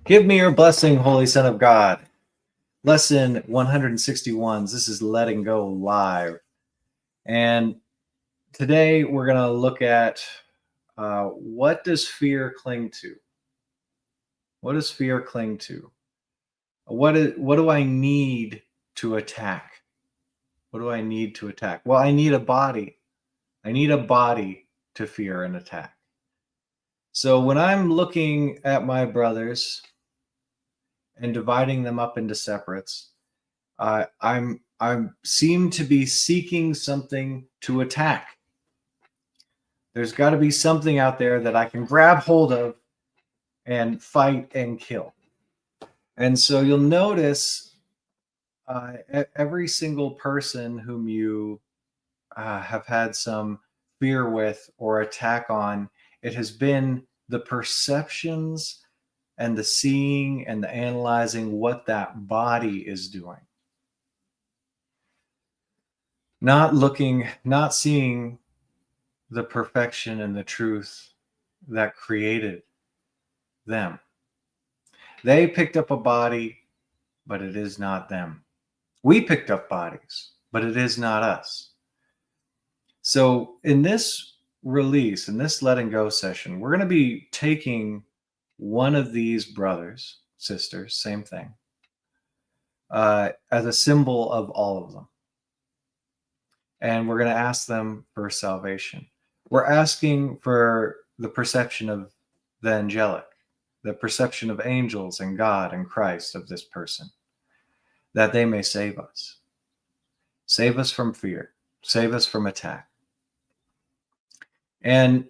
Give me your blessing, Holy Son of God. Lesson 161. This is Letting Go Live. And today we're going to look at what does fear cling to? What does fear cling to? What do I need to attack? What do I need to attack? Well, I need a body. I need a body to fear and attack. So when I'm looking at my brothers and dividing them up into separates, I'm seem to be seeking something to attack. There's got to be something out there that I can grab hold of and fight and kill. And so you'll notice every single person whom you have had some fear with or attack on, it has been the perceptions and the seeing and the analyzing what that body is doing. Not seeing the perfection and the truth that created them. They picked up a body, but it is not them. We picked up bodies, but it is not us. So in this release, in this letting go session, we're going to be taking one of these brothers, sisters, same thing, as a symbol of all of them. And we're going to ask them for salvation. We're asking for the perception of the angelic, the perception of angels and God and Christ of this person, that they may save us. Save us from fear. Save us from attack. And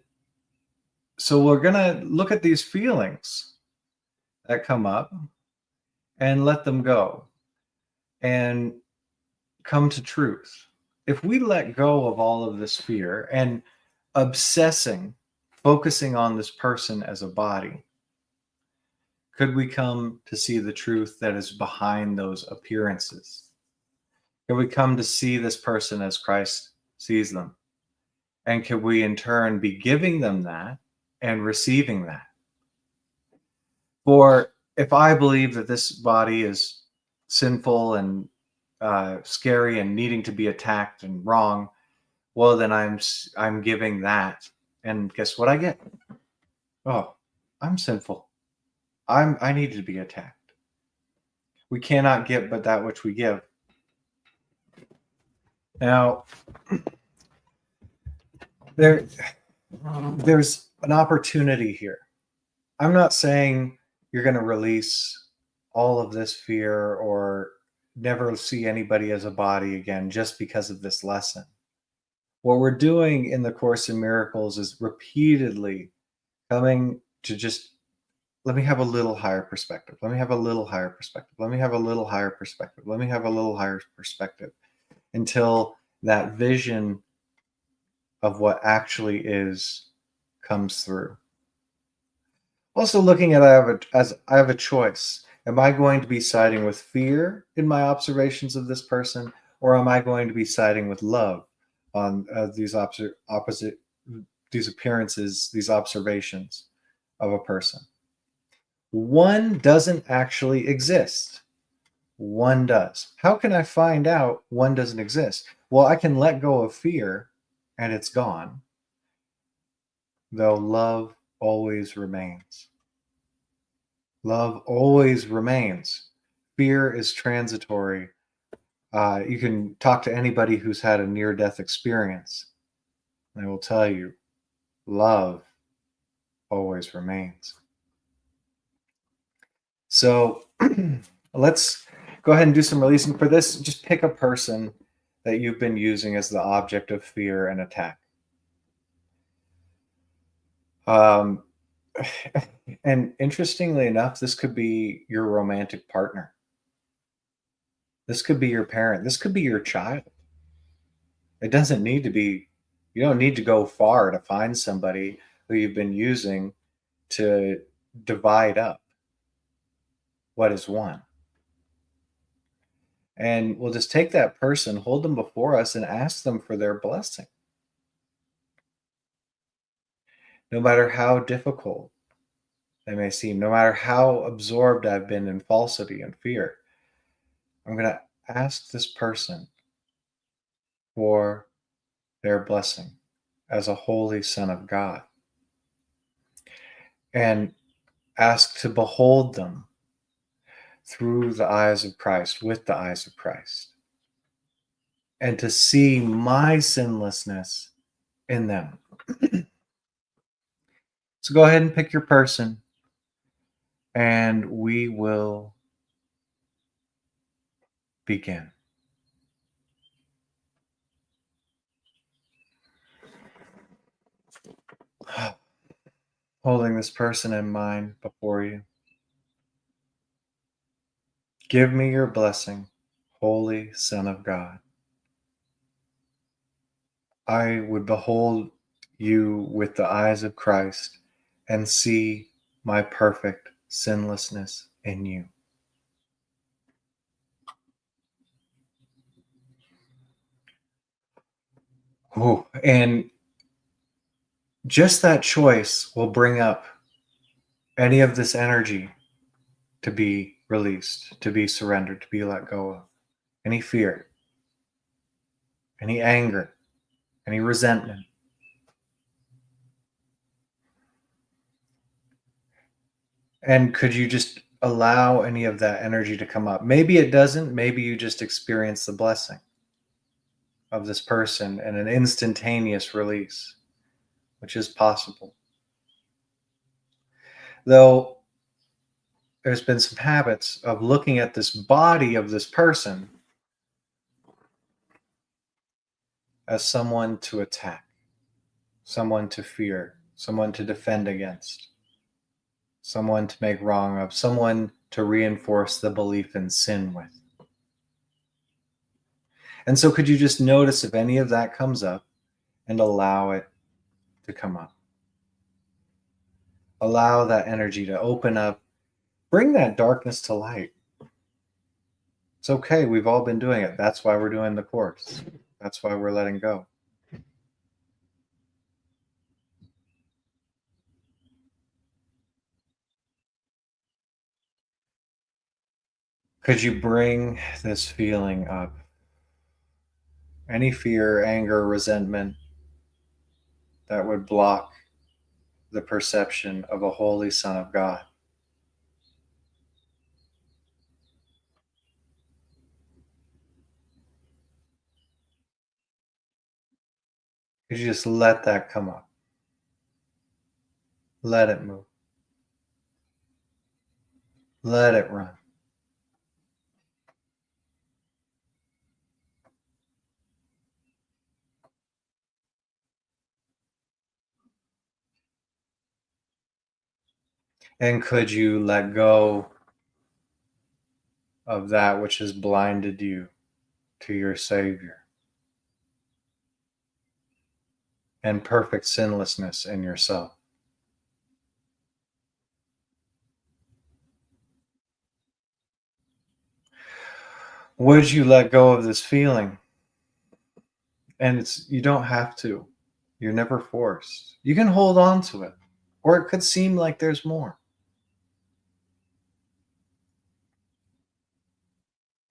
so we're going to look at these feelings that come up and let them go and come to truth. If we let go of all of this fear and focusing on this person as a body, could we come to see the truth that is behind those appearances? Could we come to see this person as Christ sees them? And could we in turn be giving them that and receiving that? For if I believe that this body is sinful and scary and needing to be attacked and wrong, well, then I'm giving that. And guess what I get? Oh, I'm sinful. I need to be attacked. We cannot get but that which we give. Now, there's an opportunity here. I'm not saying you're going to release all of this fear or never see anybody as a body again just because of this lesson. What we're doing in the Course in Miracles is repeatedly coming to just, let me have a little higher perspective. Let me have a little higher perspective. Let me have a little higher perspective. Let me have a little higher perspective until that vision of what actually is comes through. Also looking at I have a choice. Am I going to be siding with fear in my observations of this person, or am I going to be siding with love on these appearances, these observations of a person? One doesn't actually exist. One does. How can I find out one doesn't exist? Well, I can let go of fear and it's gone, though love always remains. Love always remains. Fear is transitory. You can talk to anybody who's had a near-death experience. They will tell you, love always remains. So let's go ahead and do some releasing for this. Just pick a person that you've been using as the object of fear and attack. And interestingly enough, this could be your romantic partner. This could be your parent. This could be your child. It doesn't need to be, you don't need to go far to find somebody who you've been using to divide up what is one. And we'll just take that person, hold them before us, and ask them for their blessing. No matter how difficult, they may seem, no matter how absorbed I've been in falsity and fear. I'm going to ask this person for their blessing as a holy Son of God and ask to behold them through the eyes of Christ, with the eyes of Christ, and to see my sinlessness in them. So go ahead and pick your person, and we will begin. Holding this person in mind before you. Give me your blessing, Holy Son of God. I would behold you with the eyes of Christ and see my perfect sinlessness in you. Ooh, and just that choice will bring up any of this energy to be released, to be surrendered, to be let go of. Any fear, any anger, any resentment. And could you just allow any of that energy to come up? Maybe it doesn't. Maybe you just experience the blessing of this person and an instantaneous release, which is possible. Though there's been some habits of looking at this body of this person as someone to attack, someone to fear, someone to defend against, someone to make wrong of, someone to reinforce the belief in sin with. And so could you just notice if any of that comes up and allow it to come up? Allow that energy to open up. Bring that darkness to light. It's okay. We've all been doing it. That's why we're doing the course. That's why we're letting go. Could you bring this feeling up? Any fear, anger, resentment that would block the perception of a holy Son of God. Could you just let that come up? Let it move. Let it run. And could you let go of that which has blinded you to your Savior and perfect sinlessness in yourself? Would you let go of this feeling? And you don't have to. You're never forced. You can hold on to it, or it could seem like there's more.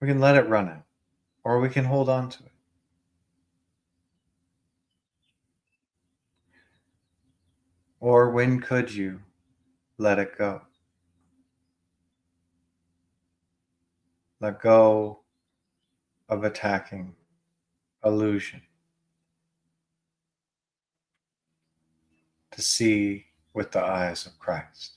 We can let it run out, or we can hold on to it. Or when could you let it go? Let go of attacking illusion to see with the eyes of Christ.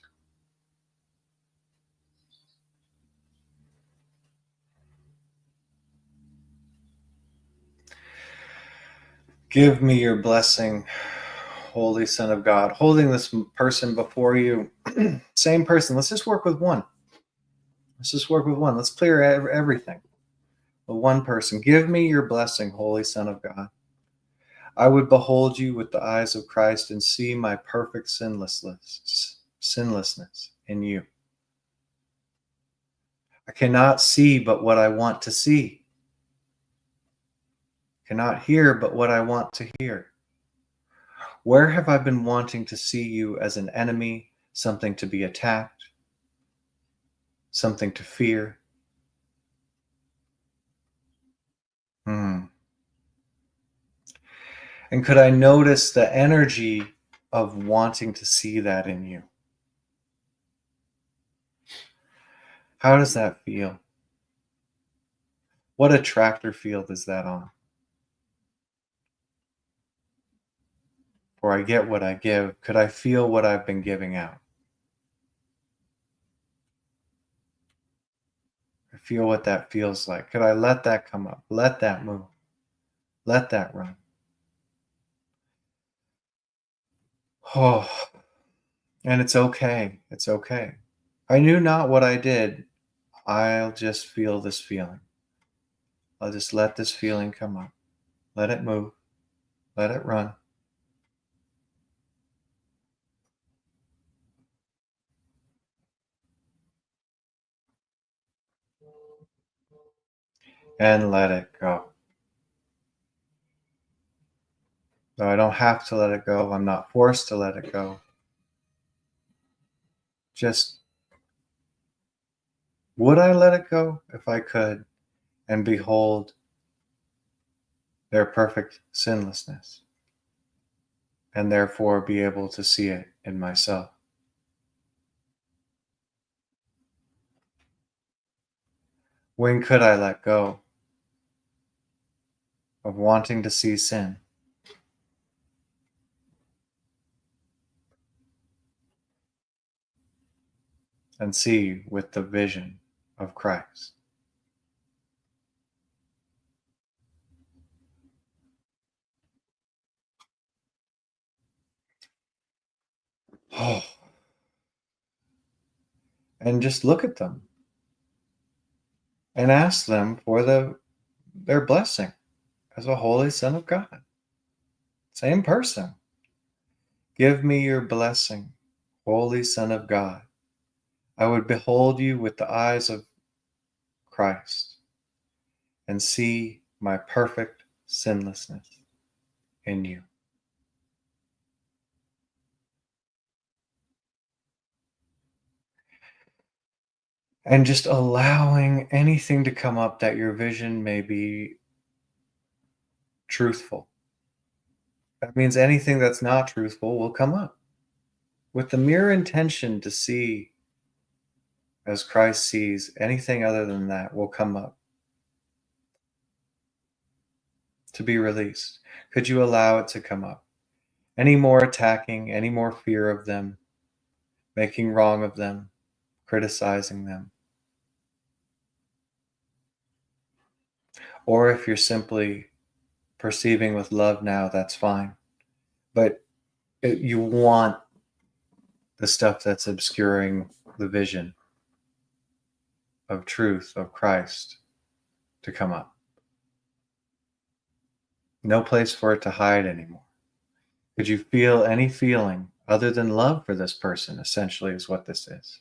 Give me your blessing, Holy Son of God. Holding this person before you, same person. Let's just work with one. Let's clear everything. The one person. Give me your blessing, Holy Son of God. I would behold you with the eyes of Christ and see my perfect sinlessness in you. I cannot see but what I want to see. I cannot hear but what I want to hear. Where have I been wanting to see you as an enemy, something to be attacked, something to fear. Hmm. And could I notice the energy of wanting to see that in you? How does that feel? What attractor field is that on? For I get what I give. Could I feel what I've been giving out? I feel what that feels like. Could I let that come up? Let that move. Let that run. Oh, and it's okay. It's okay. I knew not what I did. I'll just feel this feeling. I'll just let this feeling come up. Let it move. Let it run. And let it go. No, I don't have to let it go. I'm not forced to let it go. Just, would I let it go if I could and behold their perfect sinlessness and therefore be able to see it in myself? When could I let go of wanting to see sin and see with the vision of Christ? Oh, and just look at them and ask them for their blessing as a holy Son of God. Same person. Give me your blessing, Holy Son of God. I would behold you with the eyes of Christ and see my perfect sinlessness in you. And just allowing anything to come up that your vision may be truthful. That means anything that's not truthful will come up with the mere intention to see as Christ sees. Anything other than that will come up to be released. Could you allow it to come up? Any more attacking, any more fear of them, making wrong of them, criticizing them. Or if you're simply perceiving with love now, that's fine. But you want the stuff that's obscuring the vision of truth, of Christ, to come up. No place for it to hide anymore. Could you feel any feeling other than love for this person, essentially, is what this is?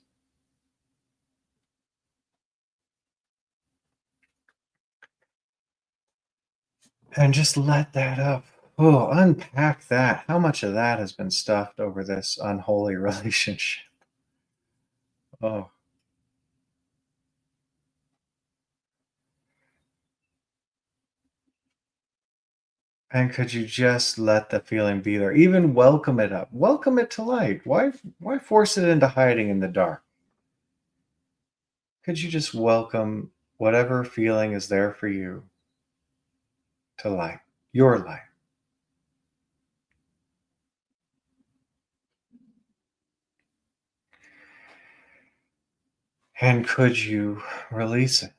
And just let that up. Oh, unpack that. How much of that has been stuffed over this unholy relationship? Oh, and could you just let the feeling be there? Even welcome it up. Welcome it to light. Why force it into hiding in the dark? Could you just welcome whatever feeling is there for you to light, your light? And could you release it?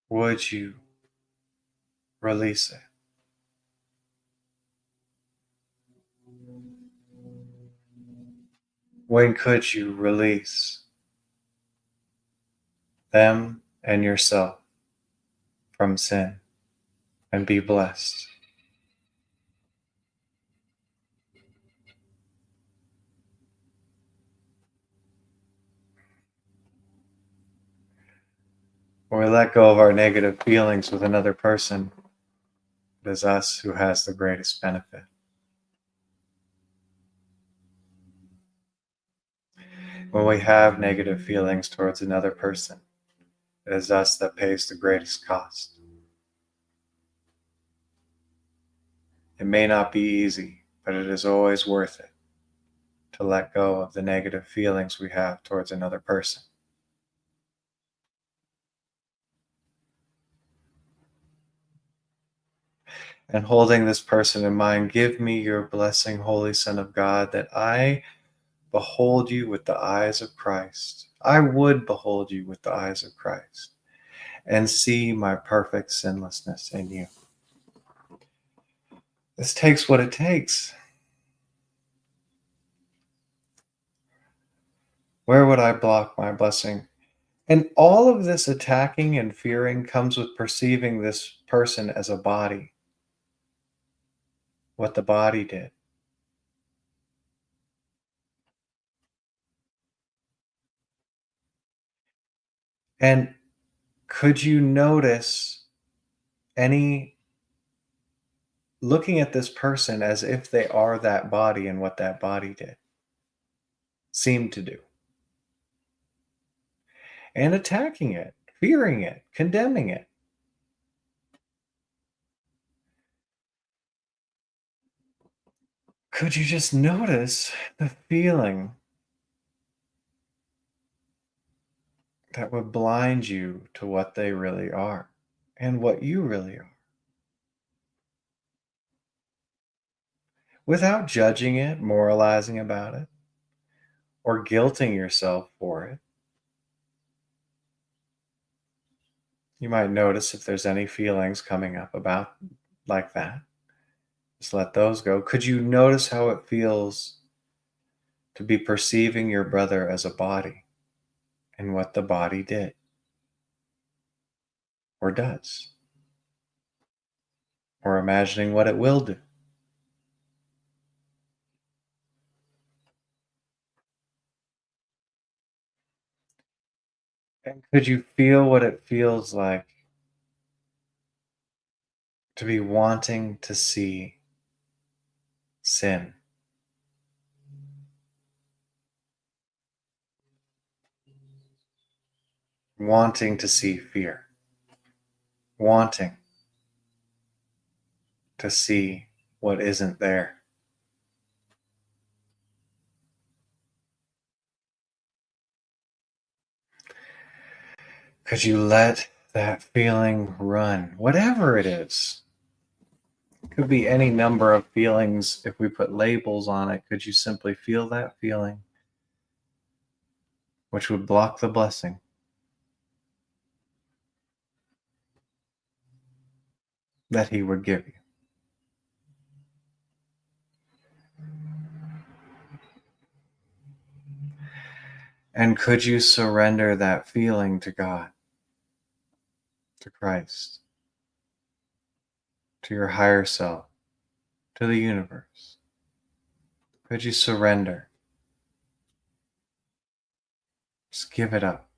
Would you release it? When could you release them and yourself from sin and be blessed? When we let go of our negative feelings with another person, it is us who has the greatest benefit. When we have negative feelings towards another person, it is us that pays the greatest cost. It may not be easy, but it is always worth it to let go of the negative feelings we have towards another person. And holding this person in mind, give me your blessing, Holy Son of God, that I behold you with the eyes of Christ. I would behold you with the eyes of Christ and see my perfect sinlessness in you. This takes what it takes. Where would I block my blessing? And all of this attacking and fearing comes with perceiving this person as a body, what the body did. And could you notice any looking at this person as if they are that body and what that body did, seemed to do, and attacking it, fearing it, condemning it? Could you just notice the feeling that would blind you to what they really are and what you really are? Without judging it, moralizing about it, or guilting yourself for it. You might notice if there's any feelings coming up about like that. Just let those go. Could you notice how it feels to be perceiving your brother as a body and what the body did or does, or imagining what it will do? And could you feel what it feels like to be wanting to see sin, wanting to see fear, wanting to see what isn't there? Could you let that feeling run, whatever it is? It could be any number of feelings. If we put labels on it, could you simply feel that feeling, which would block the blessing that he would give you? And could you surrender that feeling to God, to Christ, to your higher self, to the universe? Could you surrender? Just give it up.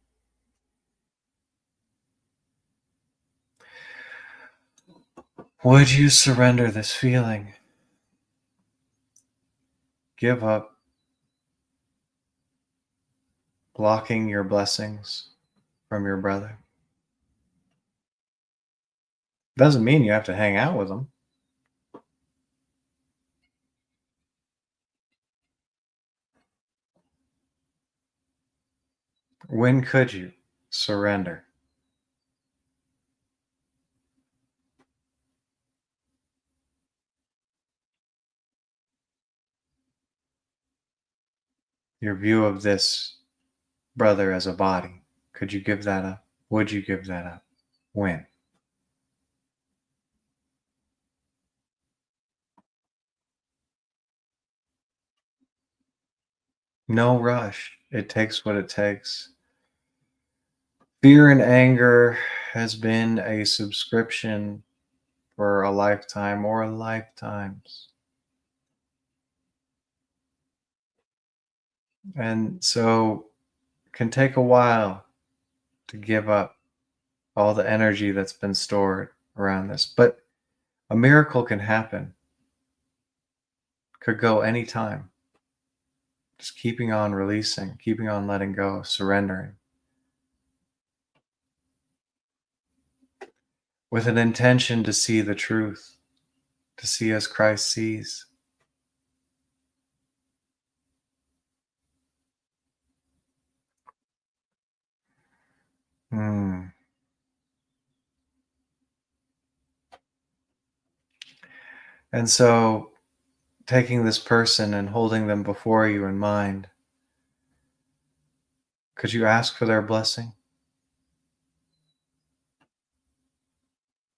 Would you surrender this feeling? Give up blocking your blessings from your brother. Doesn't mean you have to hang out with them. When could you surrender? Your view of this brother as a body. Could you give that up? Would you give that up? When? No rush. It takes what it takes. Fear and anger has been a subscription for a lifetime or lifetimes. And so it can take a while to give up all the energy that's been stored around this. But a miracle can happen, could go anytime. Just keeping on releasing, keeping on letting go, surrendering with an intention to see the truth, to see as Christ sees. Hmm. And so, taking this person and holding them before you in mind, could you ask for their blessing?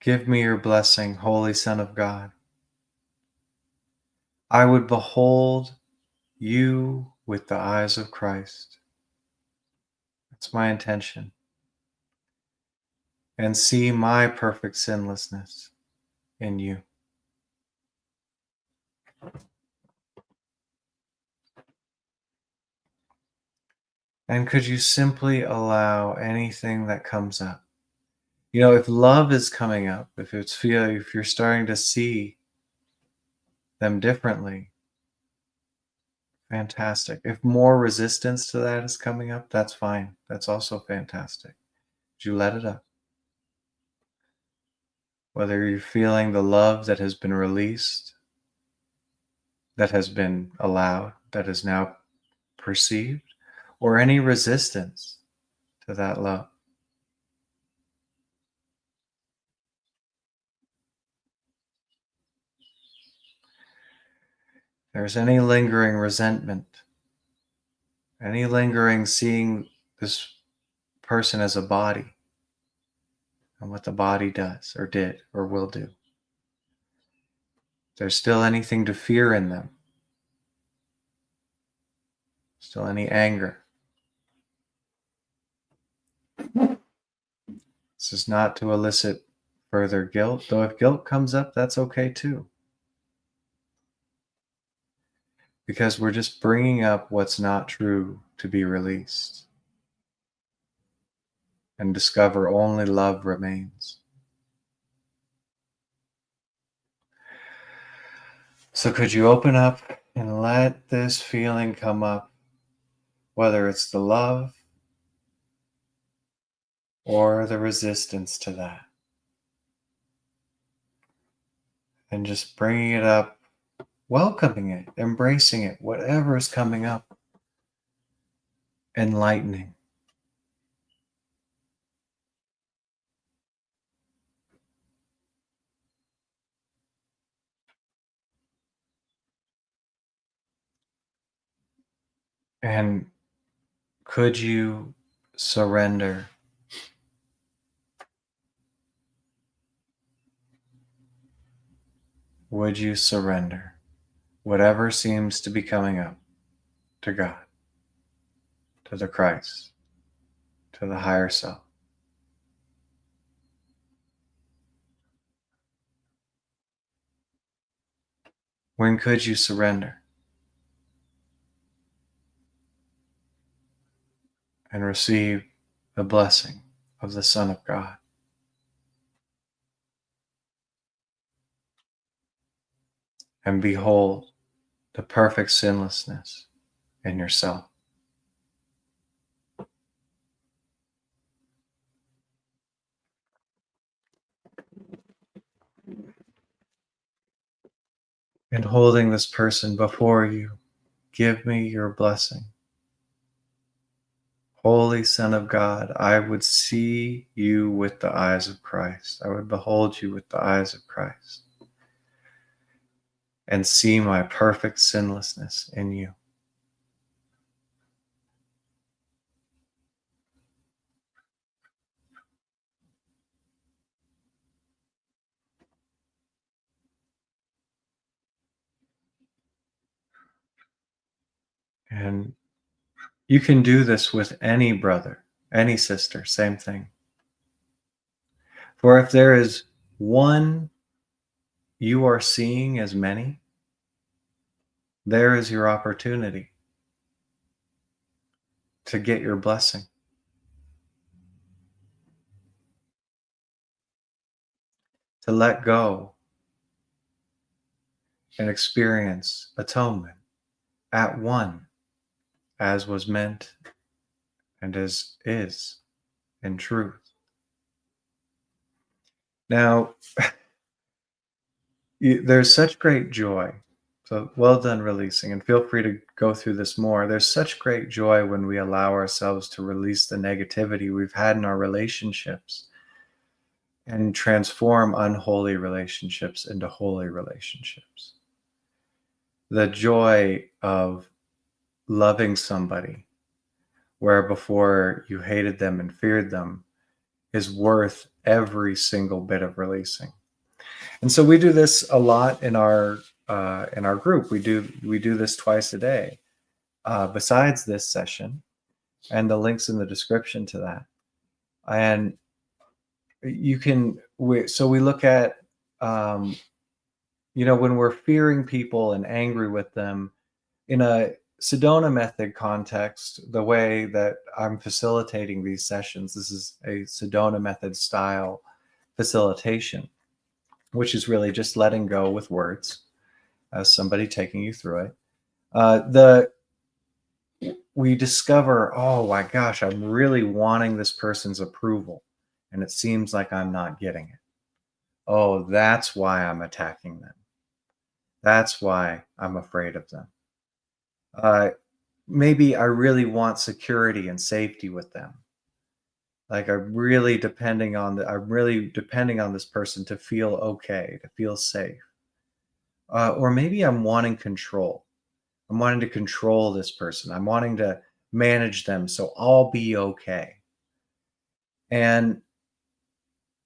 Give me your blessing, Holy Son of God. I would behold you with the eyes of Christ. That's my intention. And see my perfect sinlessness in you. And could you simply allow anything that comes up? You know, if love is coming up, if you're starting to see them differently, fantastic. If more resistance to that is coming up, that's fine. That's also fantastic. You let it up. Whether you're feeling the love that has been released, that has been allowed, that is now perceived, or any resistance to that love. There's any lingering resentment, any lingering seeing this person as a body and what the body does or did or will do. There's still anything to fear in them, still any anger. This is not to elicit further guilt, though if guilt comes up, that's okay too. Because we're just bringing up what's not true to be released and discover only love remains. So could you open up and let this feeling come up, whether it's the love or the resistance to that, and just bringing it up, welcoming it, embracing it, whatever is coming up, enlightening. And could you surrender? Would you surrender whatever seems to be coming up to God, to the Christ, to the higher self? When could you surrender and receive the blessing of the Son of God and behold the perfect sinlessness in yourself? And holding this person before you, give me your blessing. Holy Son of God, I would see you with the eyes of Christ. I would behold you with the eyes of Christ and see my perfect sinlessness in you. And you can do this with any brother, any sister, same thing. For if there is one you are seeing as many, there is your opportunity to get your blessing. to let go and experience atonement at one, as was meant and as is in truth. Now, there's such great joy. So well done releasing, and feel free to go through this more. There's such great joy when we allow ourselves to release the negativity we've had in our relationships and transform unholy relationships into holy relationships. The joy of loving somebody where before you hated them and feared them is worth every single bit of releasing. And so we do this a lot in our group. We do this twice a day. Besides this session, and the links in the description to that. And you can. So we look at, when we're fearing people and angry with them, in a Sedona Method context, the way that I'm facilitating these sessions, this is a Sedona Method style facilitation, which is really just letting go with words as somebody taking you through it. We discover, oh my gosh, I'm really wanting this person's approval, and it seems like I'm not getting it. Oh, that's why I'm attacking them. That's why I'm afraid of them. Maybe I really want security and safety with them. Like I'm really depending on this person to feel okay, to feel safe. Or maybe I'm wanting control. I'm wanting to control this person. I'm wanting to manage them so I'll be okay. And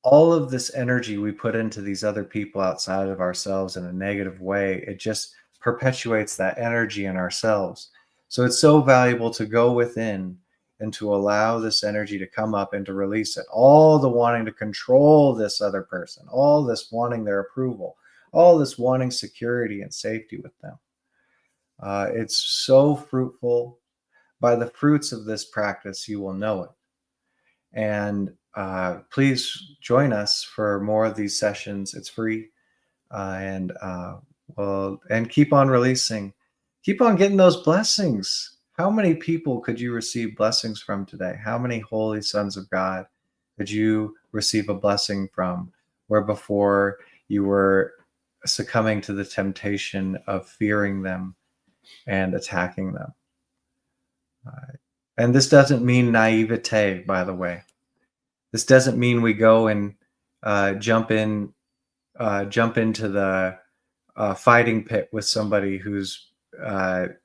all of this energy we put into these other people outside of ourselves in a negative way, it just perpetuates that energy in ourselves. So it's so valuable to go within and to allow this energy to come up and to release it. All the wanting to control this other person, all this wanting their approval, all this wanting security and safety with them. It's so fruitful. By the fruits of this practice, you will know it. And please join us for more of these sessions. It's free. And keep on releasing. Keep on getting those blessings. How many people could you receive blessings from today? How many holy sons of God could you receive a blessing from, where before you were succumbing to the temptation of fearing them and attacking them? And this doesn't mean naivete, by the way. This doesn't mean we go and jump into the fighting pit with somebody who's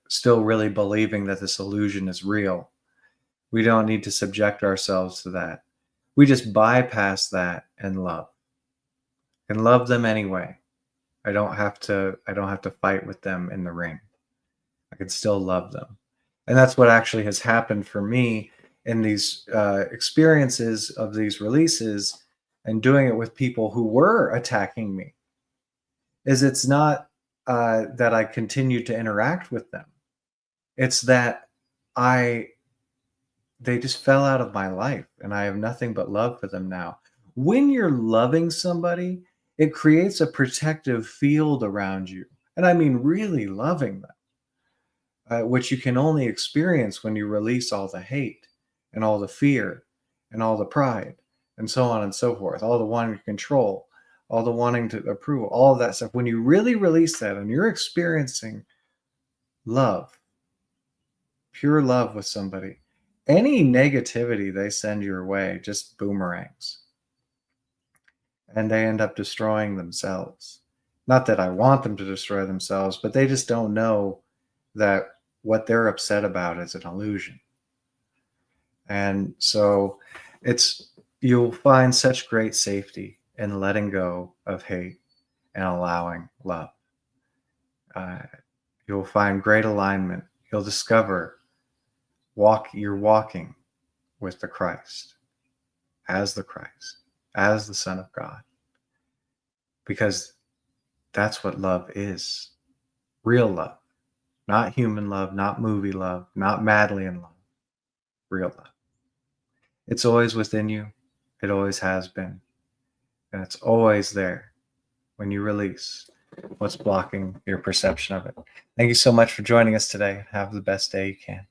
still really believing that this illusion is real. We don't need to subject ourselves to that. We just bypass that and love. And love them anyway. I don't have to fight with them in the ring. I can still love them. And that's what actually has happened for me in these experiences of these releases and doing it with people who were attacking me. Is it's not that I continued to interact with them. It's that they just fell out of my life, and I have nothing but love for them now. When you're loving somebody, it creates a protective field around you. And I mean really loving them, which you can only experience when you release all the hate and all the fear and all the pride and so on and so forth, all the wanting to control, all the wanting to approve, all of that stuff. When you really release that and you're experiencing love, pure love with somebody, any negativity they send your way just boomerangs. And they end up destroying themselves. Not that I want them to destroy themselves, but they just don't know that what they're upset about is an illusion. And so you'll find such great safety in letting go of hate and allowing love. You'll find great alignment. You'll discover you're walking with the Christ, as the Son of God, because that's what love is. Real love, not human love, not movie love, not madly in love. Real love. It's always within you. It always has been. and it's always there when you release what's blocking your perception of it. Thank you so much for joining us today. Have the best day you can.